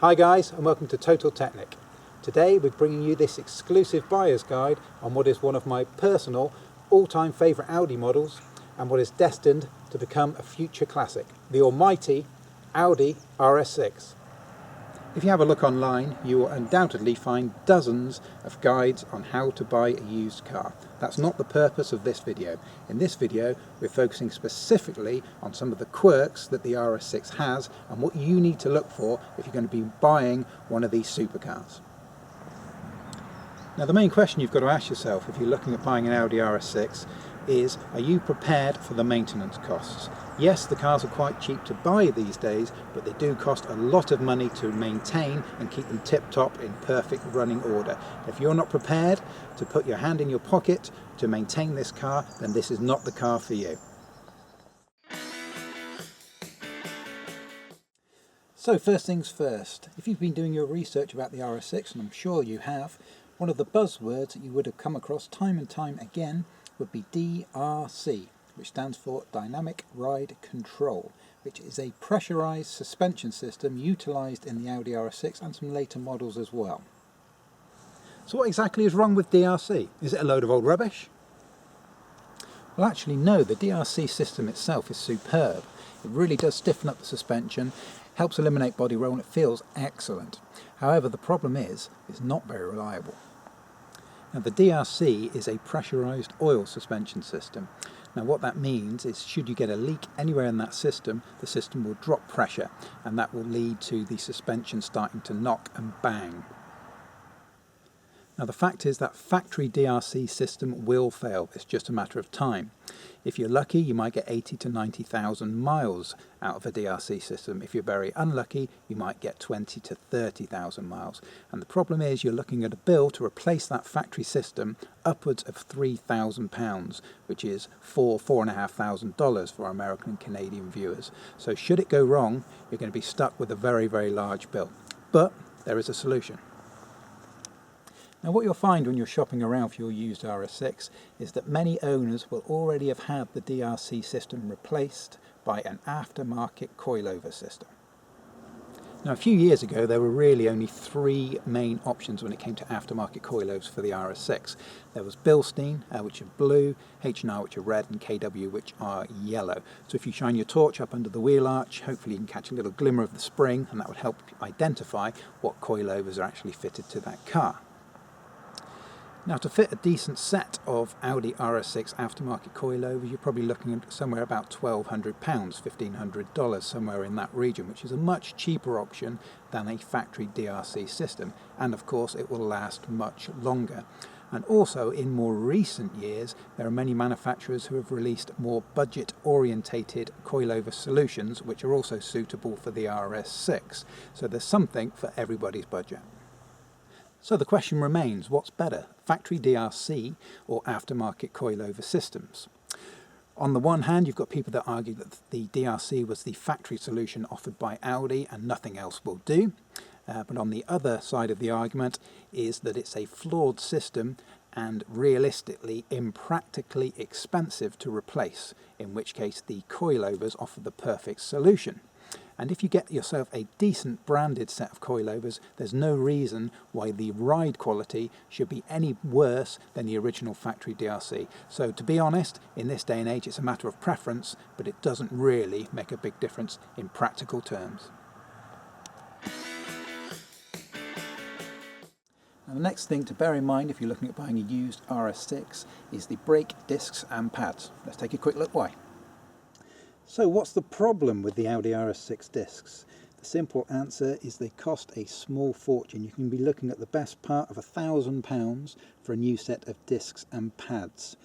Hi guys, and welcome to Total Technik. Today we're bringing you this exclusive buyer's guide on what is one of my personal all-time favourite Audi models and what is destined to become a future classic, the almighty Audi RS6. If you have a look online, you will undoubtedly find dozens of guides on how to buy a used car. That's not the purpose of this video. In this video, we're focusing specifically on some of the quirks that the RS6 has and what you need to look for if you're going to be buying one of these supercars. Now, the main question you've got to ask yourself if you're looking at buying an Audi RS6 is, are you prepared for the maintenance costs? Yes, the cars are quite cheap to buy these days, but they do cost a lot of money to maintain and keep them tip-top in perfect running order. If you're not prepared to put your hand in your pocket to maintain this car, then this is not the car for you. So first things first, if you've been doing your research about the RS6, and I'm sure you have, one of the buzzwords that you would have come across time and time again would be DRC, which stands for Dynamic Ride Control, which is a pressurized suspension system utilised in the Audi RS6 and some later models as well. So what exactly is wrong with DRC? Is it a load of old rubbish? Well, actually no, the DRC system itself is superb. It really does stiffen up the suspension, helps eliminate body roll, and it feels excellent. However, the problem is, it's not very reliable. Now, the DRC is a pressurized oil suspension system. Now, what that means is, should you get a leak anywhere in that system, the system will drop pressure, and that will lead to the suspension starting to knock and bang. Now, the fact is that factory DRC system will fail. It's just a matter of time. If you're lucky, you might get 80 to 90,000 miles out of a DRC system. If you're very unlucky, you might get 20 to 30,000 miles. And the problem is, you're looking at a bill to replace that factory system upwards of £3,000, which is $4,500 for our American and Canadian viewers. So should it go wrong, you're going to be stuck with a very, very large bill. But there is a solution. Now, what you'll find when you're shopping around for your used RS6 is that many owners will already have had the DRC system replaced by an aftermarket coilover system. Now, a few years ago there were really only three main options when it came to aftermarket coilovers for the RS6. There was Bilstein, which are blue, H&R, which are red, and KW, which are yellow. So if you shine your torch up under the wheel arch, hopefully you can catch a little glimmer of the spring, and that would help identify what coilovers are actually fitted to that car. Now, to fit a decent set of Audi RS6 aftermarket coilovers, you're probably looking at somewhere about £1,200, $1,500, somewhere in that region, which is a much cheaper option than a factory DRC system, and of course it will last much longer. And also, in more recent years, there are many manufacturers who have released more budget-orientated coilover solutions, which are also suitable for the RS6. So there's something for everybody's budget. So the question remains, what's better, factory DRC or aftermarket coilover systems? On the one hand, you've got people that argue that the DRC was the factory solution offered by Audi and nothing else will do. But on the other side of the argument is that it's a flawed system and realistically impractically expensive to replace, in which case the coilovers offer the perfect solution. And if you get yourself a decent branded set of coilovers, there's no reason why the ride quality should be any worse than the original factory DRC. So to be honest, in this day and age, it's a matter of preference, but it doesn't really make a big difference in practical terms. Now, the next thing to bear in mind if you're looking at buying a used RS6 is the brake discs and pads. Let's take a quick look why. So what's the problem with the Audi RS6 discs? The simple answer is they cost a small fortune. You can be looking at the best part of £1,000 for a new set of discs and pads.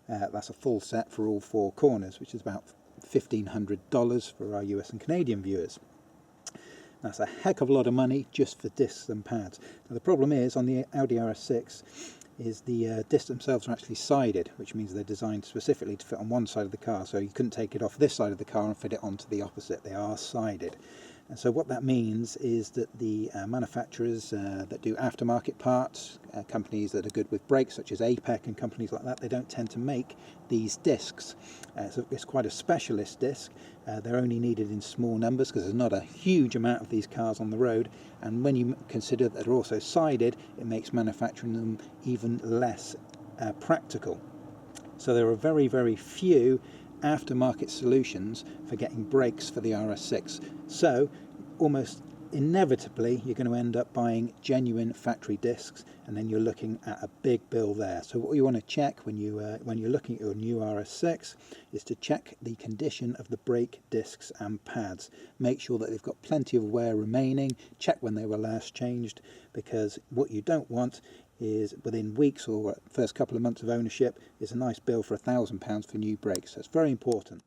That's a full set for all four corners, which is about $1,500 for our US and Canadian viewers. That's a heck of a lot of money just for discs and pads. Now, the problem is, on the Audi RS6, is the discs themselves are actually sided, which means they're designed specifically to fit on one side of the car, so you couldn't take it off this side of the car and fit it onto the opposite. They are sided. And so what that means is that the manufacturers that do aftermarket parts, companies that are good with brakes such as APEC and companies like that, they don't tend to make these discs. So it's quite a specialist disc. They're only needed in small numbers because there's not a huge amount of these cars on the road, and when you consider that they're also sided, it makes manufacturing them even less practical. So there are very, very few aftermarket solutions for getting brakes for the RS6. So almost inevitably you're going to end up buying genuine factory discs, and then you're looking at a big bill there. So what you want to check when you're looking at your new RS6 is to check the condition of the brake discs and pads. Make sure that they've got plenty of wear remaining. Check when they were last changed, because what you don't want is within weeks or first couple of months of ownership is a nice bill for £1,000 for new brakes. So it's very important.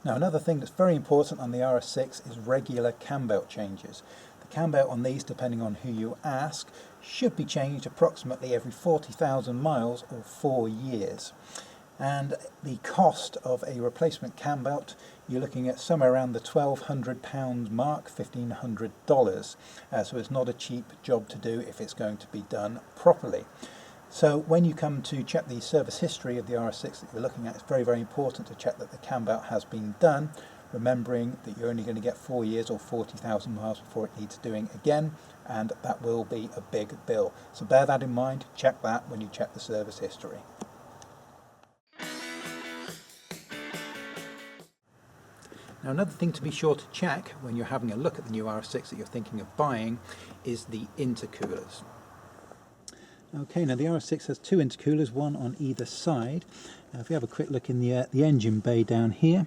Now, another thing that's very important on the RS6 is regular cambelt changes. The cambelt on these, depending on who you ask, should be changed approximately every 40,000 miles or 4 years. And the cost of a replacement cambelt, you're looking at somewhere around the £1,200 mark, $1,500. So it's not a cheap job to do if it's going to be done properly. So when you come to check the service history of the RS6 that you're looking at, it's very, very important to check that the cambelt has been done, remembering that you're only going to get 4 years or 40,000 miles before it needs doing again, and that will be a big bill. So bear that in mind, check that when you check the service history. Now, another thing to be sure to check when you're having a look at the new RS6 that you're thinking of buying is the intercoolers. Okay, now the RS6 has two intercoolers, one on either side. If we have a quick look in the engine bay down here,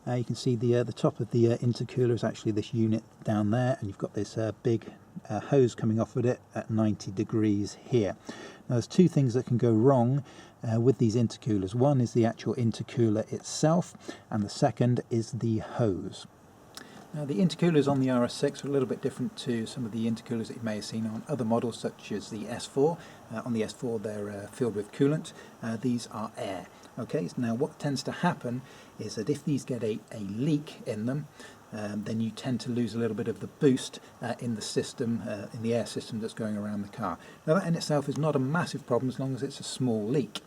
you can see the top of the intercooler is actually this unit down there, and you've got this big hose coming off of it at 90 degrees here. Now, there's two things that can go wrong with these intercoolers. One is the actual intercooler itself, and the second is the hose. Now, the intercoolers on the RS6 are a little bit different to some of the intercoolers that you may have seen on other models such as the S4. On the S4 they're filled with coolant. These are air. Okay, so now what tends to happen is that if these get a leak in them, then you tend to lose a little bit of the boost in the system, in the air system that's going around the car. Now, that in itself is not a massive problem as long as it's a small leak.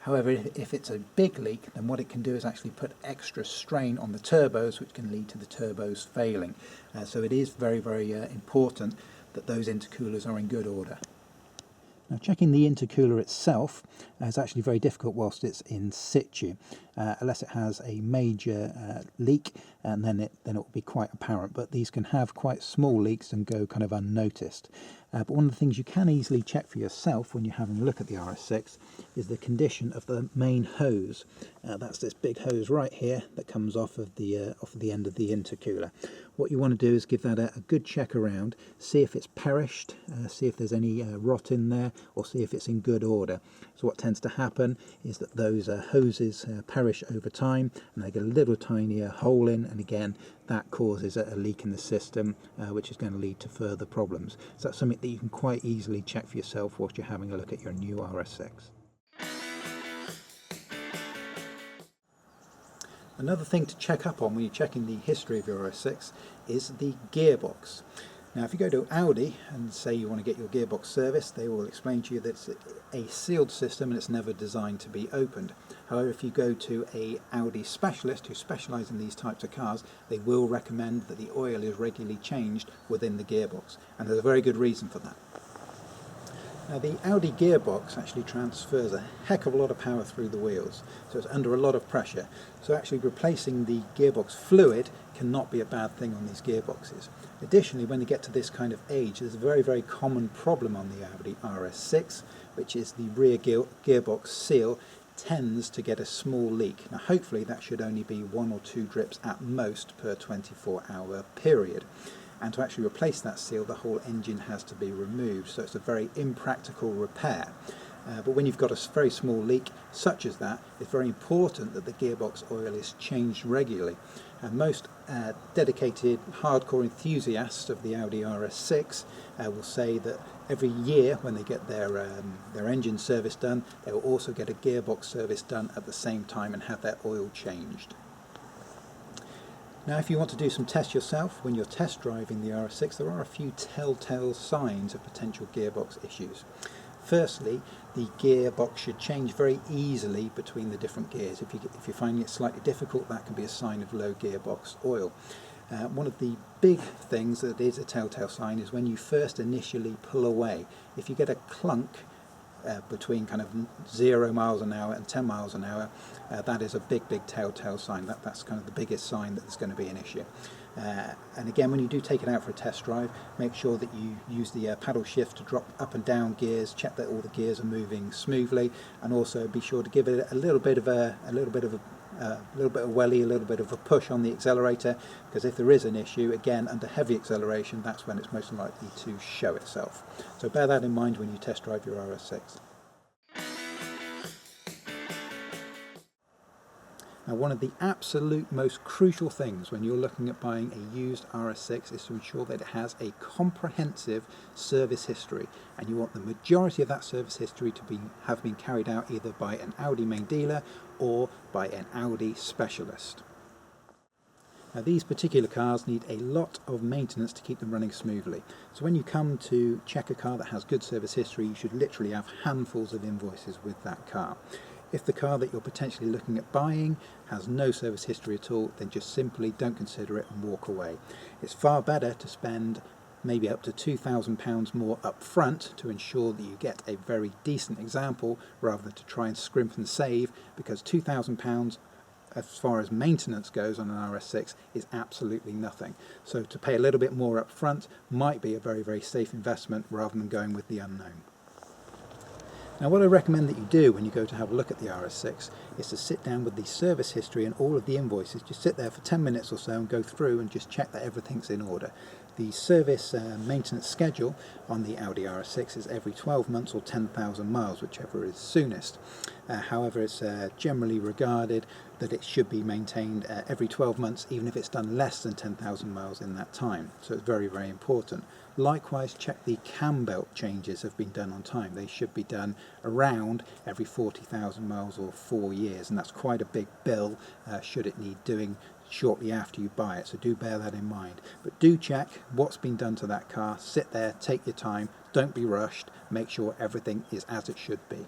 However, if it's a big leak, then what it can do is actually put extra strain on the turbos, which can lead to the turbos failing. So it is very, very important that those intercoolers are in good order. Now, checking the intercooler itself is actually very difficult whilst it's in situ, unless it has a major leak, and then it will be quite apparent. But these can have quite small leaks and go kind of unnoticed. But one of the things you can easily check for yourself when you're having a look at the RS6 is the condition of the main hose. That's this big hose right here that comes off of the end of the intercooler. What you want to do is give that a good check around, see if it's perished, see if there's any rot in there, or see if it's in good order. So what tends to happen is that those hoses perish over time, and they get a little tiny hole in, and again that causes a leak in the system, which is going to lead to further problems. So that's something that you can quite easily check for yourself whilst you're having a look at your new RS6. Another thing to check up on when you're checking the history of your RS6 is the gearbox. Now, if you go to Audi and say you want to get your gearbox serviced, they will explain to you that it's a sealed system and it's never designed to be opened. However, if you go to a Audi specialist who specialises in these types of cars, they will recommend that the oil is regularly changed within the gearbox, and there's a very good reason for that. Now, the Audi gearbox actually transfers a heck of a lot of power through the wheels, so it's under a lot of pressure. So actually replacing the gearbox fluid cannot be a bad thing on these gearboxes. Additionally, when you get to this kind of age, there's a very, very common problem on the Audi RS6, which is the rear gearbox seal tends to get a small leak. Now, hopefully that should only be 1 or 2 drips at most per 24-hour period. And to actually replace that seal, the whole engine has to be removed, so it's a very impractical repair. But when you've got a very small leak such as that, it's very important that the gearbox oil is changed regularly. And most dedicated hardcore enthusiasts of the Audi RS6 will say that Every year when they get their engine service done, they will also get a gearbox service done at the same time and have their oil changed. Now if you want to do some tests yourself, when you're test driving the RS6, there are a few telltale signs of potential gearbox issues. Firstly, the gearbox should change very easily between the different gears. If you're finding it slightly difficult, that can be a sign of low gearbox oil. One of the big things that is a telltale sign is when you first initially pull away. If you get a clunk between kind of 0 miles an hour and 10 miles an hour, that is a big telltale sign. That's kind of the biggest sign that there's going to be an issue. And again, when you do take it out for a test drive, make sure that you use the paddle shift to drop up and down gears, check that all the gears are moving smoothly, and also be sure to give it a little bit of welly, a little bit of a push on the accelerator, because if there is an issue, again, under heavy acceleration, that's when it's most likely to show itself. So bear that in mind when you test drive your RS6. Now, one of the absolute most crucial things when you're looking at buying a used RS6 is to ensure that it has a comprehensive service history, and you want the majority of that service history to have been carried out either by an Audi main dealer or by an Audi specialist. Now, these particular cars need a lot of maintenance to keep them running smoothly. So when you come to check a car that has good service history, you should literally have handfuls of invoices with that car. If the car that you're potentially looking at buying has no service history at all, then just simply don't consider it and walk away. It's far better to spend maybe up to £2,000 more up front to ensure that you get a very decent example, rather than to try and scrimp and save, because £2,000 as far as maintenance goes on an RS6 is absolutely nothing. So to pay a little bit more up front might be a very safe investment, rather than going with the unknown. Now, what I recommend that you do when you go to have a look at the RS6 is to sit down with the service history and all of the invoices. Just sit there for 10 minutes or so and go through and just check that everything's in order. The service maintenance schedule on the Audi RS6 is every 12 months or 10,000 miles, whichever is soonest. However, it's generally regarded that it should be maintained every 12 months, even if it's done less than 10,000 miles in that time. So it's very important. Likewise, check the Cambelt changes have been done on time. They should be done around every 40,000 miles or 4 years, and that's quite a big bill should it need doing shortly after you buy it, so do bear that in mind. But do check what's been done to that car, sit there, take your time, don't be rushed, make sure everything is as it should be.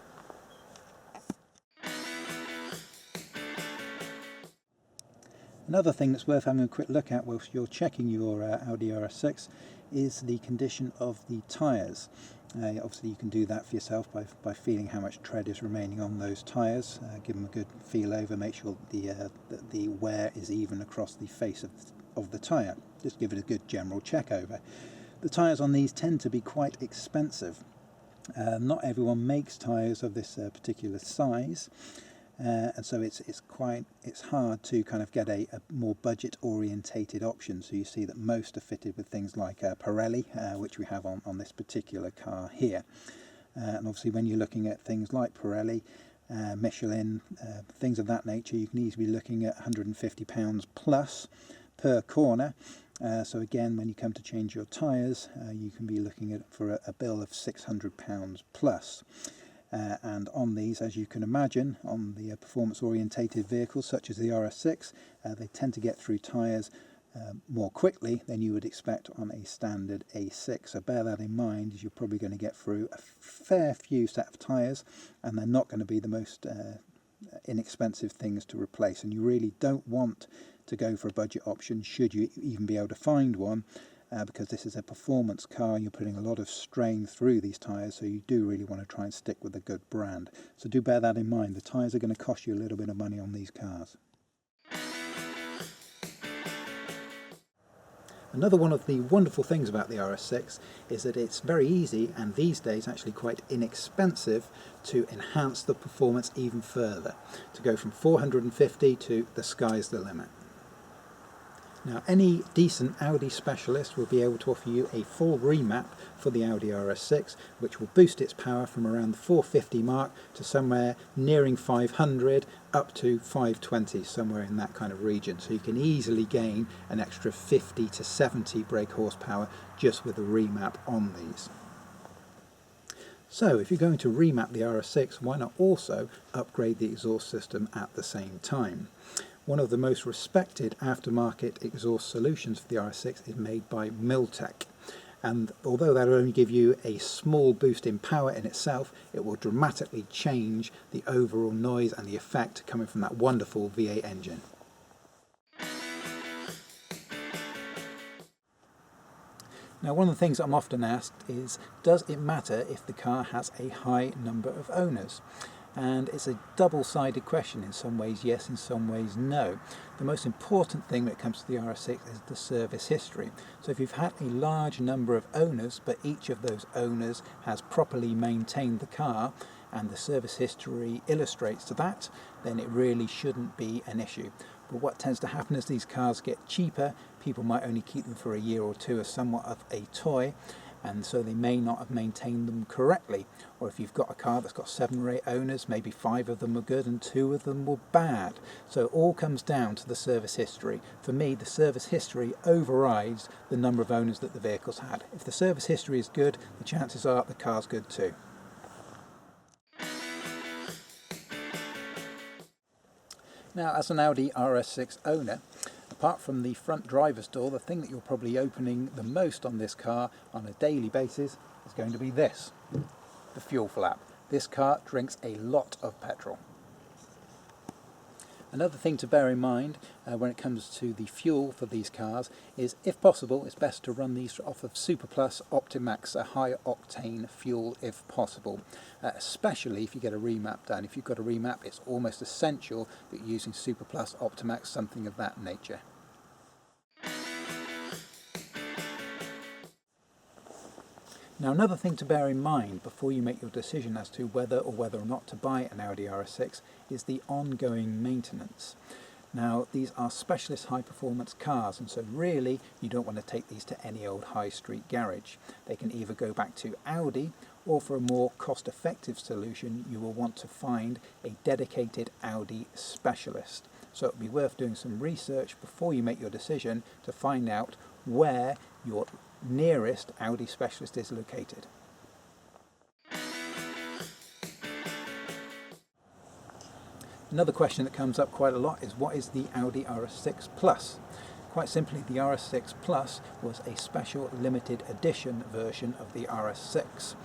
Another thing that's worth having a quick look at whilst you're checking your Audi RS6 is the condition of the tyres. Obviously you can do that for yourself by feeling how much tread is remaining on those tyres. Give them a good feel over, make sure that the wear is even across the face of the tyre. Just give it a good general check over. The tyres on these tend to be quite expensive. Not everyone makes tyres of this particular size. And so it's hard to kind of get a more budget orientated option. So you see that most are fitted with things like Pirelli, which we have on this particular car here. And obviously when you're looking at things like Pirelli, Michelin, things of that nature, you can easily be looking at £150 plus per corner. So again, when you come to change your tyres, you can be looking at for a bill of £600 plus. And on these, as you can imagine, on the performance-orientated vehicles such as the RS6, they tend to get through tyres more quickly than you would expect on a standard A6. So bear that in mind, as you're probably going to get through a fair few set of tyres, and they're not going to be the most inexpensive things to replace. And you really don't want to go for a budget option, should you even be able to find one, because this is a performance car and you're putting a lot of strain through these tyres, so you do really want to try and stick with a good brand. So do bear that in mind. The tyres are going to cost you a little bit of money on these cars. Another one of the wonderful things about the RS6 is that it's very easy, and these days actually quite inexpensive, to enhance the performance even further, to go from 450 to the sky's the limit. Now, any decent Audi specialist will be able to offer you a full remap for the Audi RS6, which will boost its power from around the 450 mark to somewhere nearing 500 up to 520, somewhere in that kind of region. So you can easily gain an extra 50 to 70 brake horsepower just with a remap on these. So if you're going to remap the RS6, why not also upgrade the exhaust system at the same time? One of the most respected aftermarket exhaust solutions for the RS6 is made by Milltech. And although that will only give you a small boost in power in itself, it will dramatically change the overall noise and the effect coming from that wonderful V8 engine. Now, one of the things I'm often asked is, does it matter if the car has a high number of owners? And it's a double-sided question. In some ways yes, in some ways no. The most important thing when it comes to the RS6 is the service history. So if you've had a large number of owners, but each of those owners has properly maintained the car, and the service history illustrates to that, then it really shouldn't be an issue. But what tends to happen as these cars get cheaper, people might only keep them for a year or two as somewhat of a toy, and so they may not have maintained them correctly. Or if you've got a car that's got 7 or 8 owners, maybe 5 of them were good and 2 of them were bad. So it all comes down to the service history. For me, the service history overrides the number of owners that the vehicle's had. If the service history is good, the chances are the car's good too. Now, as an Audi RS6 owner, apart from the front driver's door, the thing that you're probably opening the most on this car on a daily basis is going to be this, the fuel flap. This car drinks a lot of petrol. Another thing to bear in mind when it comes to the fuel for these cars is, if possible, it's best to run these off of Super Plus Optimax, a high octane fuel if possible, especially if you get a remap done. If you've got a remap, it's almost essential that you're using Super Plus Optimax, something of that nature. Now, another thing to bear in mind before you make your decision as to whether or not to buy an Audi RS6 is the ongoing maintenance. Now, these are specialist high-performance cars, and so really you don't want to take these to any old high street garage. They can either go back to Audi, or for a more cost-effective solution you will want to find a dedicated Audi specialist. So it would be worth doing some research before you make your decision to find out where your nearest Audi specialist is located. Another question that comes up quite a lot is, what is the Audi RS6 Plus? Quite simply, the RS6 Plus was a special limited edition version of the RS6.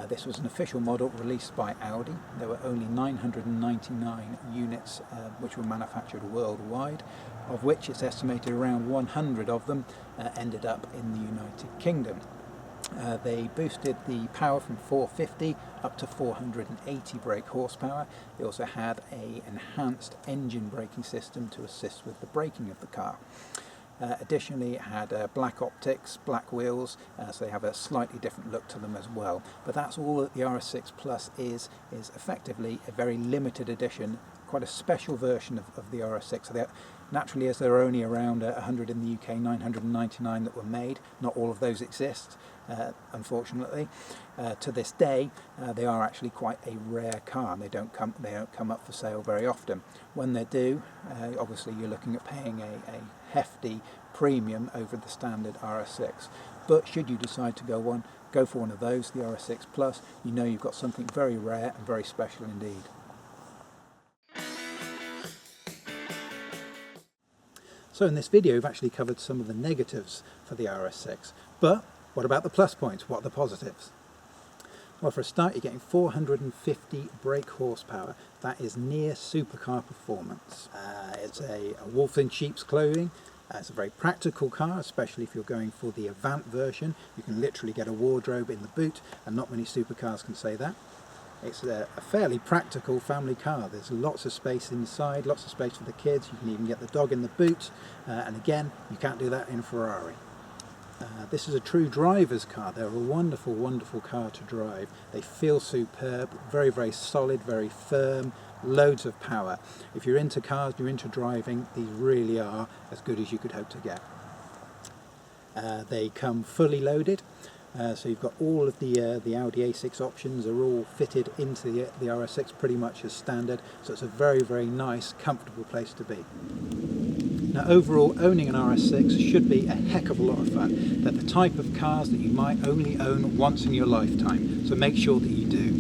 This was an official model released by Audi. There were only 999 units which were manufactured worldwide, of which it's estimated around 100 of them ended up in the United Kingdom. They boosted the power from 450 up to 480 brake horsepower. They also had an enhanced engine braking system to assist with the braking of the car. Additionally, it had black optics, black wheels, so they have a slightly different look to them as well. But that's all that the RS6 Plus is effectively a very limited edition, quite a special version of the RS6. So naturally, as there are only around 100 in the UK, 999 that were made, not all of those exist, unfortunately. To this day, they are actually quite a rare car, and they don't come up for sale very often. When they do, obviously you're looking at paying a hefty premium over the standard RS6. But should you decide to go for one of those, the RS6 Plus, you know you've got something very rare and very special indeed. So in this video we've actually covered some of the negatives for the RS6, but what about the plus points? What are the positives? Well, for a start, you're getting 450 brake horsepower. That is near supercar performance. It's a wolf in sheep's clothing. It's a very practical car, especially if you're going for the Avant version. You can literally get a wardrobe in the boot, and not many supercars can say that. It's a fairly practical family car. There's lots of space inside, lots of space for the kids. You can even get the dog in the boot, and again, you can't do that in a Ferrari. This is a true driver's car. They're a wonderful, wonderful car to drive. They feel superb, very, very solid, very firm, loads of power. If you're into cars, you're into driving, these really are as good as you could hope to get. They come fully loaded. So you've got all of the Audi A6 options are all fitted into the RS6 pretty much as standard, so it's a very, very nice, comfortable place to be. Now overall, owning an RS6 should be a heck of a lot of fun. They're the type of cars that you might only own once in your lifetime, so make sure that you do.